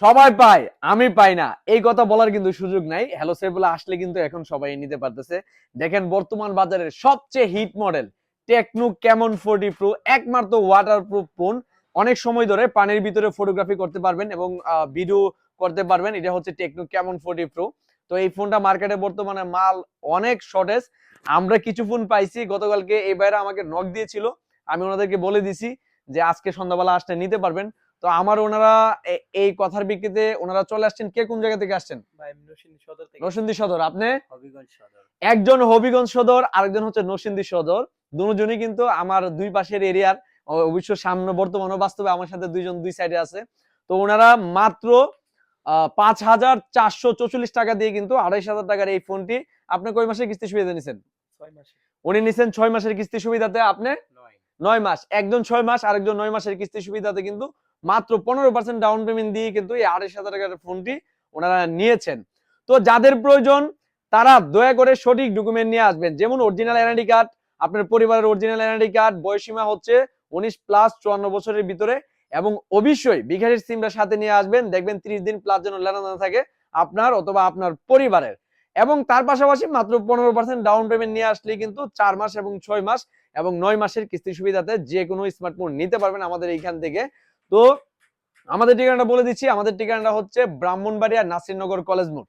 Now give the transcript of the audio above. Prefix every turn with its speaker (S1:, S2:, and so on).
S1: সবাই পায়, আমি পাই না, এই কথা বলার কিন্তু সুযোগ নাই। হ্যালো সেফগুলো আসলে কিন্তু এখন সবাই নিতে পারতেছে। দেখেন বর্তমান বাজারের সবচেয়ে hit model Tecno Camon 40 pro, একমাত্র ওয়াটারপ্রুফ ফোন। অনেক সময় ধরে পানির ভিতরে ফটোগ্রাফি করতে পারবেন এবং ভিডিও করতে পারবেন। এটা হচ্ছে টেকনো ক্যামন 40 প্রো। তো এই ফোনটা মার্কেটে বর্তমানে মাল অনেক শর্টেজ। আমরা কিছু ফোন পাইছি গতকালকে, এই বাইরে আমাকে নক দিয়েছিল, আমি ওনাদেরকে বলে দিছি যে আজকে সন্ধ্যাবেলা আসতে নিতে পারবেন। তো আমার ওনারা এই কথার বিক্রিতে ওনারা চলে আসছেন। কে কোন জায়গা থেকে আসছেন?
S2: ভাই আমি নরসিংদী সদর থেকে।
S1: নরসিংদী সদর। আপনি?
S2: হবিগঞ্জ সদর।
S1: একজন হবিগঞ্জ সদর, আরেকজন হচ্ছে নরসিংদী সদর। দুজনই কিন্তু আমার দুই পাশের এরিয়ার। অবশ্য সামনে বর্তমানে বাস্তবে আমার সাথে দুইজন দুই সাইডে আছে। তো ওনারা মাত্র ৫,৪৪৪ টাকা দিয়ে কিন্তু ২,৫০০ টাকার এই ফোনটি আপনি কয় মাসের কিস্তি সুবিধা নিছেন?
S2: ৬ মাসে।
S1: উনি নিছেন ৬ মাসের কিস্তি সুবিধাতে, আপনি
S2: ৯।
S1: ৯ মাস। একজন ৬ মাস, আরেকজন ৯ মাসের কিস্তি সুবিধাতে কিন্তু মাত্র 15% ডাউন পেমেন্ট দিয়ে কিন্তু এই ২,৫০০ টাকার ফোনটি ওনারা নিয়েছেন। তো যাদের প্রয়োজন তারা দয়া করে সঠিক ডকুমেন্ট নিয়ে আসবেন। যেমন অরিজিনাল এনআইডি কার্ড, আপনার পরিবারের অরিজিনাল এনআইডি কার্ড, বয়সীমা হচ্ছে 19 প্লাস 54 বছরের ভিতরে, এবং অবশ্যই বিকাশের সিমটা সাথে নিয়ে আসবেন। দেখবেন 30 দিন প্লাস যেন লেনদেন থাকে আপনার অথবা আপনার পরিবারের। এবং তার পাশাপাশি মাত্র 15% ডাউন পেমেন্ট নিয়ে আসলেই কিন্তু 4 মাস এবং 6 মাস এবং 9 মাসের কিস্তি সুবিধাতে যে কোনো স্মার্টফোন নিতে পারবেন আমাদের এইখান থেকে। তো আমাদের ঠিকানাটা বলে দিচ্ছি। আমাদের ঠিকানাটা হচ্ছে ব্রাহ্মণবাড়িয়া নাসিরনগর কলেজ মোড়।